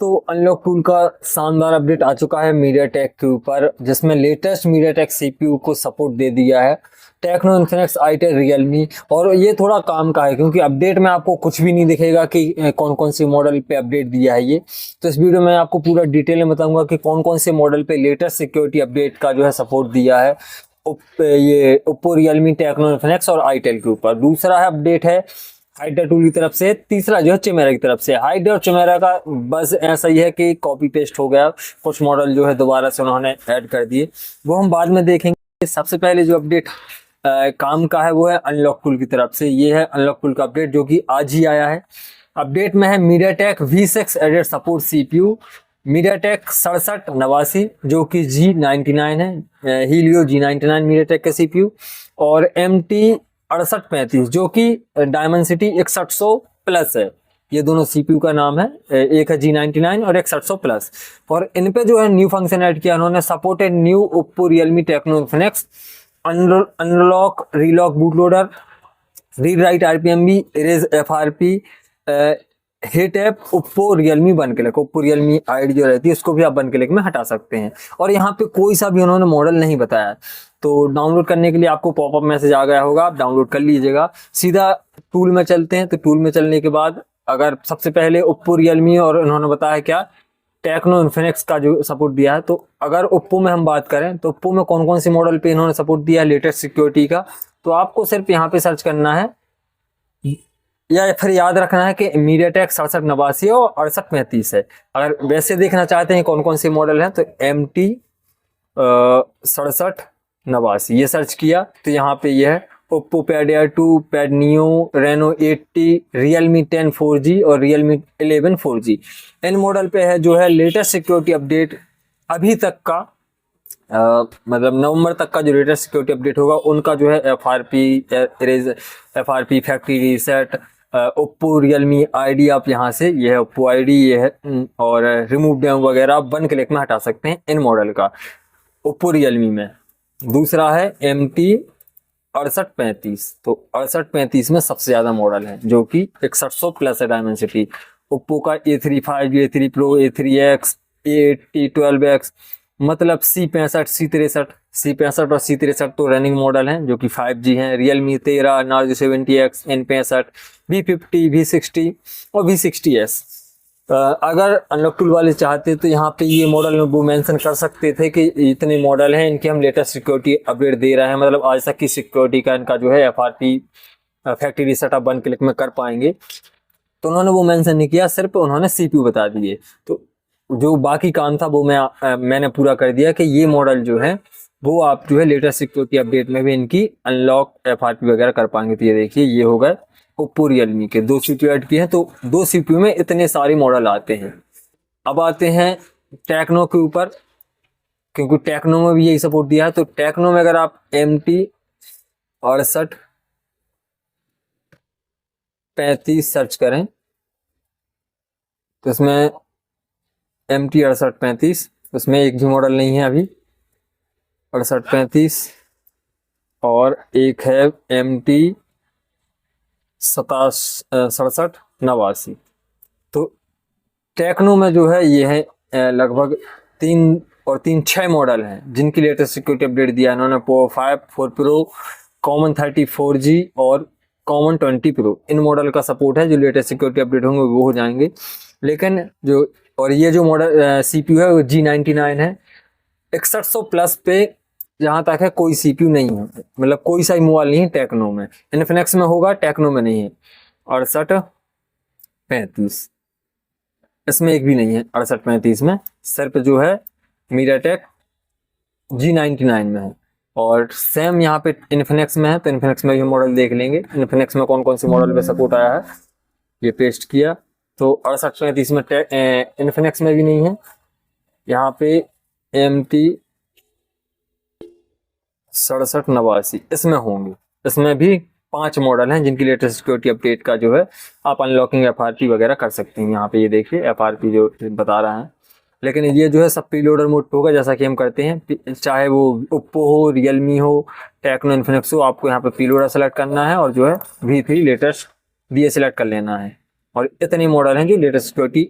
तो unlock tool का शानदार अपडेट आ चुका है मीडियाटेक के ऊपर, जिसमें लेटेस्ट मीडियाटेक सीपीयू को सपोर्ट दे दिया है। टेक्नो इन्फिनिक्स आई10 रियलमी, और ये थोड़ा काम का है क्योंकि अपडेट में आपको कुछ भी नहीं दिखेगा कि कौन कौन से मॉडल पे अपडेट दिया है ये। तो इस वीडियो में आपको पूरा डिटेल में बताऊंगा कि कौन कौन से मॉडल पे लेटेस्ट सिक्योरिटी अपडेट का जो है सपोर्ट दिया है ये ओप्पो, रियलमी, टेक्नो इन्फिनिक्स और आईटेल के ऊपर। दूसरा है अपडेट है हाइडर टूल की तरफ से। तीसरा जो है चिमेरा की तरफ से। हाइडर और चिमेरा का बस ऐसा ही है कि कॉपी पेस्ट हो गया, कुछ मॉडल जो है दोबारा से उन्होंने ऐड कर दिए, वो हम बाद में देखेंगे। सबसे पहले जो अपडेट काम का है वो है अनलॉक टूल की तरफ से। ये है अनलॉक टूल का अपडेट जो कि आज ही आया है। अपडेट में है MediaTek V6 added support CPU, MediaTek 6789 जो कि G99 है, हीलियो G99 मीडियाटेक का सीपीयू, और MT 6835 जो कि डायमेंसिटी 6100 प्लस है। ये दोनों सीपीयू का नाम है, एक है G99 और एक 6100 प्लस। और इन पे जो है न्यू फंक्शन ऐड किया उन्होंने, supported new Oppo, Realme, Tecno Infinix unlock relock bootloader, read write RPMB, erase FRP, hit app Oppo Realme one click. Oppo Realme ID जो रहती है उसको भी आप वन क्लिक में हटा सकते हैं। और यहाँ पे कोई सा भी उन्होंने मॉडल नहीं बताया, तो डाउनलोड करने के लिए आपको पॉपअप मैसेज आ गया होगा, आप डाउनलोड कर लीजिएगा। सीधा टूल में चलते हैं, तो टूल में चलने के बाद अगर सबसे पहले ओप्पो, रियलमी और उन्होंने बताया क्या टेक्नो इन्फिनिक्स का जो सपोर्ट दिया है। तो अगर ओप्पो में हम बात करें तो ओप्पो में कौन कौन सी मॉडल पे इन्होंने सपोर्ट दिया है लेटेस्ट सिक्योरिटी का, तो आपको सिर्फ यहाँ पे सर्च करना है या फिर याद रखना है कि मीडियाटेक 6789 और 6835 है। अगर वैसे देखना चाहते हैं कौन कौन से मॉडल हैं तो MT 6789 ये सर्च किया तो यहाँ पे ये है Oppo Pad Air 2, Pad Neo, Reno 80, Realme 10 4G और रियलमी 11 4G। इन मॉडल पे है जो है लेटेस्ट सिक्योरिटी अपडेट अभी तक का, मतलब नवंबर तक का जो लेटेस्ट सिक्योरिटी अपडेट होगा उनका जो है FRP factory reset, Oppo Realme ID आप यहाँ से, ये है ओप्पो आईडी, ये है और रिमूव डैम वगैरह आप वन क्लिक में हटा सकते हैं इन मॉडल का ओप्पो रियलमी में। दूसरा है MT 6835, तो 6835 में सबसे ज्यादा मॉडल है जो कि 6100 प्लस है डायमेंसिटी। ओप्पो का A35, A3 Pro, A3X, A80, 12X, मतलब C65, C63 और C63 तो रनिंग मॉडल हैं जो कि 5G हैं। Realme 13, Narzo 70X, N65, V50, V60 और V60S। अगर अनलॉक टूल वाले चाहते तो यहाँ पे ये मॉडल में वो मेंशन कर सकते थे कि इतने मॉडल हैं, इनके हम लेटेस्ट सिक्योरिटी अपडेट दे रहे हैं, मतलब आज तक की सिक्योरिटी का इनका जो है एफआरपी फैक्ट्री रीसेट आप वन क्लिक में कर पाएंगे। तो उन्होंने वो मेंशन नहीं किया, सिर्फ उन्होंने सीपीयू बता दिए। तो जो बाकी काम था वो मैंने पूरा कर दिया कि ये मॉडल जो है वो आप जो है लेटेस्ट सिक्योरिटी अपडेट में भी इनकी अनलॉक एफआरपी वगैरह कर पाएंगे। तो ये देखिए, ये हो गए ओप्पो रियलमी के 2 सीपीयू ऐड किए हैं, तो 2 सीपीयू में इतने सारे मॉडल आते हैं। अब आते हैं टेक्नो के ऊपर, क्योंकि टेक्नो में भी यही सपोर्ट दिया है। तो टेक्नो में अगर आप MT 6835 सर्च करें तो इसमें MT 6835, उसमें एक भी मॉडल नहीं है अभी 6835, और एक है MT 6789। तो टेक्नो में जो है ये है लगभग 6 मॉडल हैं जिनकी लेटेस्ट सिक्योरिटी अपडेट दिया है इन्होंने। Poco 5, 4 Pro, कॉमन 30 4G और कॉमन 20 Pro, इन मॉडल का सपोर्ट है। जो लेटेस्ट सिक्योरिटी अपडेट होंगे वो हो जाएंगे। लेकिन जो और ये जो मॉडल सीपीयू है वो G99 है। 6100 प्लस पे जहां तक है कोई सीपीयू नहीं है, मतलब कोई सा मोबाइल नहीं है टेक्नो में। इन्फिनिक्स में होगा, टेक्नो में नहीं है। 6835 इसमें एक भी नहीं है। 6835 में सिर्फ जो है मीडियाटेक G99 में है, और सेम यहाँ पे इन्फिनिक्स में है। तो इन्फिनिक्स में भी मॉडल देख लेंगे, इन्फिनिक्स में कौन कौन सी मॉडल पे सपोर्ट आया है। ये पेस्ट किया तो 6835 में इन्फिनिक्स में भी नहीं है। यहाँ पे MT 6789 इसमें होंगे। इसमें भी 5 मॉडल हैं जिनकी लेटेस्ट सिक्योरिटी अपडेट का जो है आप अनलॉकिंग एफआरपी वगैरह कर सकते हैं। यहाँ पे ये देखिए एफआरपी जो बता रहा है, लेकिन ये जो है सब प्रीलोडर मोड पे होगा, जैसा कि हम करते हैं। चाहे वो ओप्पो हो, रियलमी हो, टेक्नो इन्फिनिक्स हो, आपको यहाँ पे प्रीलोडर सेलेक्ट करना है और जो है V3 लेटेस्ट BA सेलेक्ट कर लेना है। और इतने मॉडल हैं जो लेटेस्ट सिक्योरिटी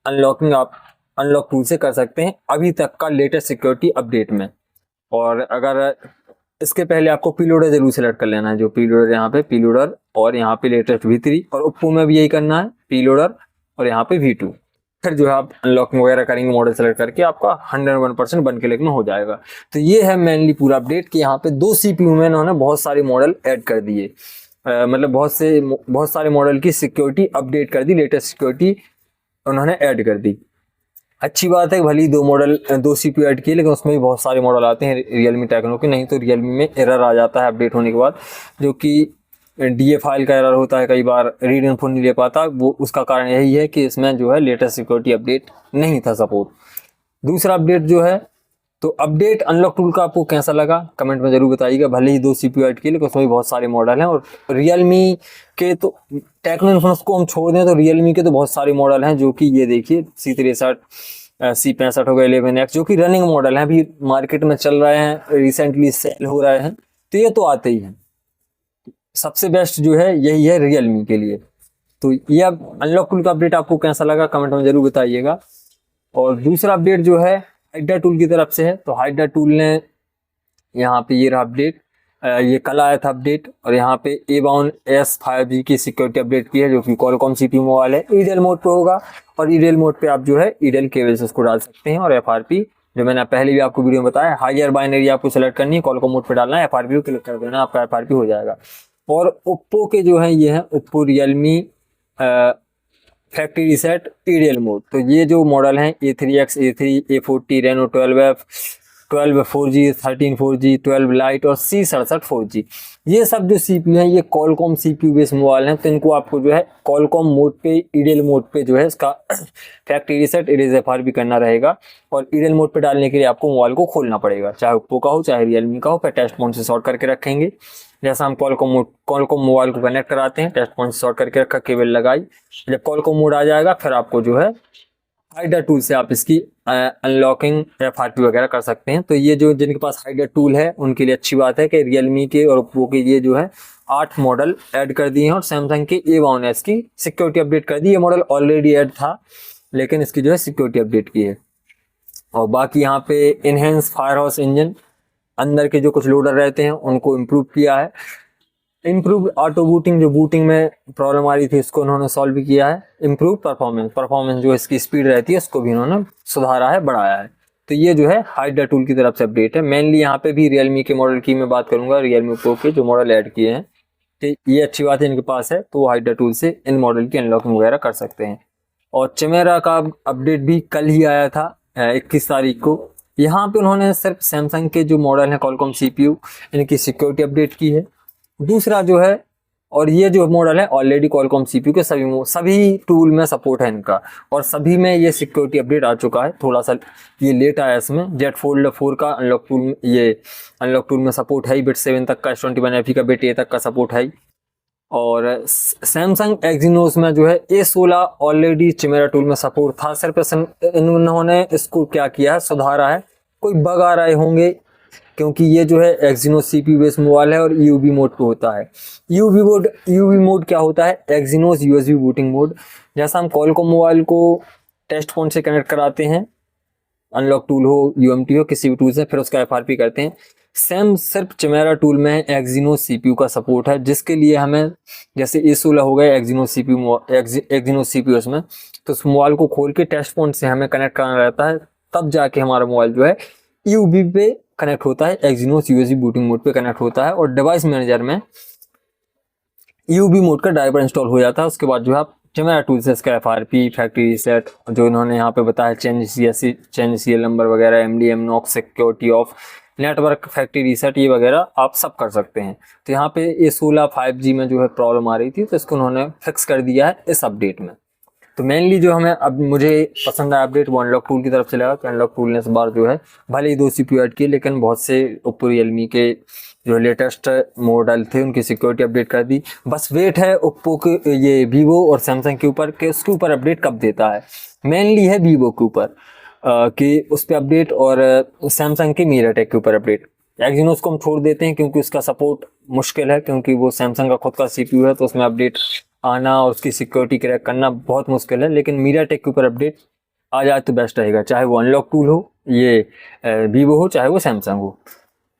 अनलॉकिंग आप अनलॉक टूल से कर सकते हैं अभी तक का लेटेस्ट सिक्योरिटी अपडेट में। और अगर इसके पहले आपको पीलोडर जरूर सेलेक्ट कर लेना है, जो पीलोडर यहाँ पे पीलोडर और यहाँ पे लेटेस्ट V3, और ओप्पो में भी यही करना है पीलोडर और यहाँ पे V2। फिर जो है आप अनलॉकिंग वगैरह करेंगे मॉडल सेलेक्ट करके, आपका 101% बन के लेकिन हो जाएगा। तो ये है मेनली पूरा अपडेट कि यहाँ पे 2 CPU में इन्होंने बहुत सारे मॉडल ऐड कर दिए, मतलब बहुत सारे मॉडल की सिक्योरिटी अपडेट कर दी, लेटेस्ट सिक्योरिटी उन्होंने ऐड कर दी। अच्छी बात है, भली 2 CPU ऐड किए, लेकिन उसमें भी बहुत सारे मॉडल आते हैं रियलमी टेक्नो के। नहीं तो रियलमी में एरर आ जाता है अपडेट होने के बाद, जो कि DA फाइल का एरर होता है, कई बार रीड इन्फो नहीं ले पाता। वो उसका कारण यही है कि इसमें जो है लेटेस्ट सिक्योरिटी अपडेट नहीं था सपोर्ट। दूसरा अपडेट जो है, तो अपडेट अनलॉक टूल का आपको कैसा लगा कमेंट में जरूर बताइएगा। भले ही 2 CPU ऐड किए, लेकिन उसमें भी बहुत सारे मॉडल हैं। और रियलमी के तो टेक्नो इन्फोर्स को हम छोड़ दें तो रियलमी के तो बहुत सारे मॉडल हैं, जो कि ये देखिए C63 C65 हो गए 11X, जो कि रनिंग मॉडल हैं, अभी मार्केट में चल रहे हैं, रिसेंटली सेल हो रहे हैं, तो ये तो आते ही हैं। सबसे बेस्ट जो है यही है रियलमी के लिए। तो ये अब अनलॉक टूल का अपडेट आपको कैसा लगा कमेंट में जरूर बताइएगा। और दूसरा अपडेट जो है हाइड्रा टूल की तरफ से है। तो हाइड्रा टूल ने यहाँ पे ये रहा अपडेट, ये कल आया था अपडेट, और यहाँ पे A52s 5G की सिक्योरिटी अपडेट की है, जो कि कॉलकॉम CPU मोबाइल है, ईडेल मोड पे होगा। और ईडेल मोड पे आप जो है ईडेल केबल्स उसको डाल सकते हैं। और FRP जो मैंने पहले भी आपको वीडियो में बताया, हायर बाइनरी आपको सेलेक्ट करनी है, कॉलकॉम मोड पे डालना है, FRP को क्लिक कर देना, आपका FRP हो जाएगा। और ओप्पो के जो है ये है Oppo Realme factory reset EDL mode. तो ये जो मॉडल हैं A3X, A3, A40, Reno 12F, 12 4G, 13 4G, 12 light और C67 4G, ये सब जो CPU हैं ये कॉलकॉम CPU बेस्ड मोबाइल हैं। तो इनको आपको जो है कॉलकॉम मोड पे ईडेल मोड पे जो है इसका फैक्ट्री रीसेट इरेज FRP करना रहेगा। और ईडेल मोड पे डालने के लिए आपको मोबाइल को खोलना पड़ेगा, चाहे ओप्पो का हो चाहे रियलमी का हो। फिर टेस्ट पॉइंट से शॉर्ट करके रखेंगे, जैसा हम कॉलकॉम मोबाइल को कनेक्ट कराते हैं, टेस्ट पॉइंट से शॉर्ट करके रखा, केबल लगाई, जब कॉलकॉम मोड आ जाएगा फिर आपको जो है हाइड्रा टूल से आप इसकी अनलॉकिंग FRP वगैरह कर सकते हैं। तो ये जो जिनके पास हाइड्रा टूल है उनके लिए अच्छी बात है कि रियलमी के और ओप्पो के ये जो है 8 मॉडल ऐड कर दिए हैं। और सैमसंग के A52s की सिक्योरिटी अपडेट कर दी। ये मॉडल ऑलरेडी ऐड था, लेकिन इसकी जो है सिक्योरिटी अपडेट की है। और बाकी यहाँ पे इनहेंस फायरहाउस इंजन, अंदर के जो कुछ लोडर रहते हैं उनको इम्प्रूव किया है। इम्प्रूव ऑटो बूटिंग, जो बूटिंग में प्रॉब्लम आ रही थी इसको उन्होंने सॉल्व भी किया है। इम्प्रूव परफॉर्मेंस जो इसकी स्पीड रहती है उसको भी उन्होंने सुधारा है, बढ़ाया है। तो ये जो है हाइड्रा टूल की तरफ से अपडेट है। मेनली यहाँ पे भी रियलमी के मॉडल की मैं बात करूंगा, रियलमी प्रो के जो मॉडल ऐड किए हैं। तो ये अच्छी बात है इनके पास है, तो हाइड्रा टूल से इन मॉडल की अनलॉकिंग वगैरह कर सकते हैं। और चमेरा का अपडेट भी कल ही आया था 21 तारीख को। यहाँ पे उन्होंने सिर्फ सैमसंग के जो मॉडल हैं कॉलकॉम CPU इनकी सिक्योरिटी अपडेट की है। दूसरा जो है, और ये जो मॉडल है ऑलरेडी कॉलकॉम CPU के सभी टूल में सपोर्ट है इनका, और सभी में ये सिक्योरिटी अपडेट आ चुका है। थोड़ा सा ये लेट आया इसमें। जेट फोल्ड 4 का अनलॉक टूल, ये अनलॉक टूल में सपोर्ट है, बिट 7 तक का, S21 FE का, बिट A तक का सपोर्ट है। और सैमसंग एक्जीनोस में जो है A16 ऑलरेडी चिमेरा टूल में सपोर्ट था, सिर्फ इन्होंने इसको क्या किया है, सुधारा है। कोई बग आ रहे होंगे क्योंकि ये जो है एक्जीनोस CPU बेस्ड मोबाइल है और UV मोड पे होता है। UV मोड क्या होता है, एक्जीनोस USB बूटिंग मोड। जैसा हम कॉलकॉम मोबाइल को टेस्ट फोन से कनेक्ट कराते हैं, अनलॉक टूल हो, UMT हो, किसी भी टूल से, फिर उसका FRP करते हैं, सेम सिर्फ चिमेरा टूल में एक्जीनोस CPU का सपोर्ट है, जिसके लिए हमें जैसे A16 हो गया एक्जीनोस CPU उसमें, तो उस मोबाइल को खोल के टेस्ट पॉइंट से हमें कनेक्ट करना रहता है, तब जाके हमारा मोबाइल जो है UV पे कनेक्ट होता है, एक्जीनोस USB बूटिंग मोड पे कनेक्ट होता है। और डिवाइस मैनेजर में UV मोड का ड्राइवर इंस्टॉल हो जाता है। उसके बाद जो है आप चिमेरा टूल से इसका FRP, फैक्ट्री रीसेट, जो इन्होंने यहाँ पे बताया चेंज CL नंबर वगैरह, MDM knock, security of network, factory reset, ये वगैरह आप सब कर सकते हैं। तो यहाँ पे A16 5G में जो है प्रॉब्लम आ रही थी, तो इसको उन्होंने फिक्स कर दिया है इस अपडेट में। तो मेनली जो हमें अब मुझे पसंद आया अपडेट वो अनलॉक टूल की तरफ से लगा कि अनलॉक टूल ने इस बार जो है भले ही 2 CPU ऐड किए, लेकिन बहुत से ओप्पो रियलमी के जो लेटेस्ट मॉडल थे उनकी सिक्योरिटी अपडेट कर दी। बस वेट है ओप्पो के, ये वीवो और सैमसंग के ऊपर कि उसके ऊपर अपडेट कब देता है। मेनली है वीवो के ऊपर कि उस पर अपडेट, और सैमसंग के मीडियाटेक के ऊपर अपडेट। एक्जीनोस को हम छोड़ देते हैं क्योंकि उसका सपोर्ट मुश्किल है, क्योंकि वो सैमसंग का खुद का CPU है, तो उसमें अपडेट आना और उसकी सिक्योरिटी क्रैक करना बहुत मुश्किल है। लेकिन मीडियाटेक के ऊपर अपडेट आ जाए तो बेस्ट रहेगा, चाहे वो अनलॉक टूल हो, ये वीवो हो, चाहे वो सैमसंग हो।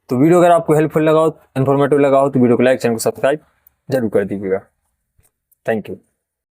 तो वीडियो अगर आपको हेल्पफुल लगा हो, इन्फॉर्मेटिव लगा हो, तो वीडियो को लाइक, चैनल को सब्सक्राइब जरूर कर दीजिएगा। Thank you.